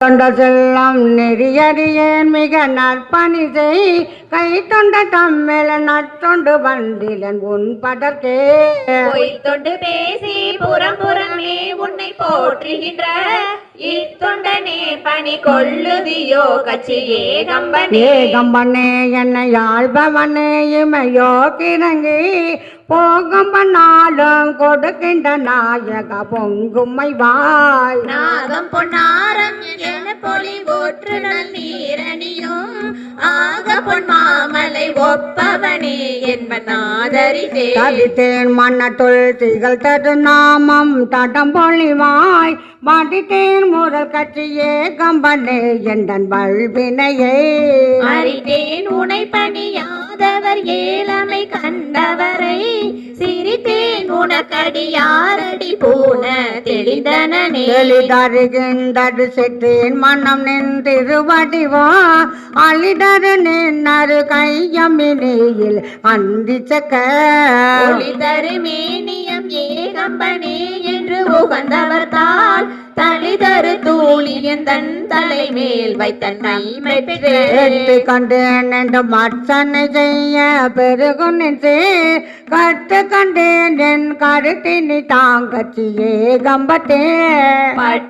தொண்ட செல்லம் நெறியறியேன் மிக நற்பணி செய் கை தொண்ட தம்மில் நற்தொண்டு வந்திலன் உன் படர்க்கே பொய் தொண்டு பேசி புறம் புறமே உன்னை போற்றுகின்ற இத்தொண்டனே பணி கொள்ளுதியோ கட்சி ஏகம்பனே என்னை ஆள்பவனே இமையோ கிறங்கி போகும் பண்ணாலும் கொடுக்கின்ற நாயக பொங்குமை வாய் நாகம் பொன்னாரம் என பொலி போற்று நீரணியும் ஆக பொன் மாமலை ஒப்பவனே என்பனாதரித்தே தடித்தேன் மன்னத்துள் திகழ் தரு நாமம் தடம் பொழிவாய் மாட்டித்தேன் முரல் கட்சியே கம்பனே எந்தன் வல்வினையே அறித்தேன் உனை பணியாதவர் ஏழமை கண்டவரை சிரித்தேன் உனக்கடியாரடி போன தெளிதனே எளிதருகின்றது செற்றேன் மனம் நின்றிருவடிவா அழிதரு நின்னரு கையமினியில் அந்திச்சக்க ஒளிதரு மேனியம் ஏகம்பனே என்று உகந்தவர் தாள் தளிதரு தூளியன் தன் தலைமேல் வைத்த நன்மை எட்டு கண்டேன் என்று மற்றனை செய்ய பெருகுனின் கட்டு கண்டேன் என் கருத்தினி தாங்கச்சியே கம்பத்தே பற்று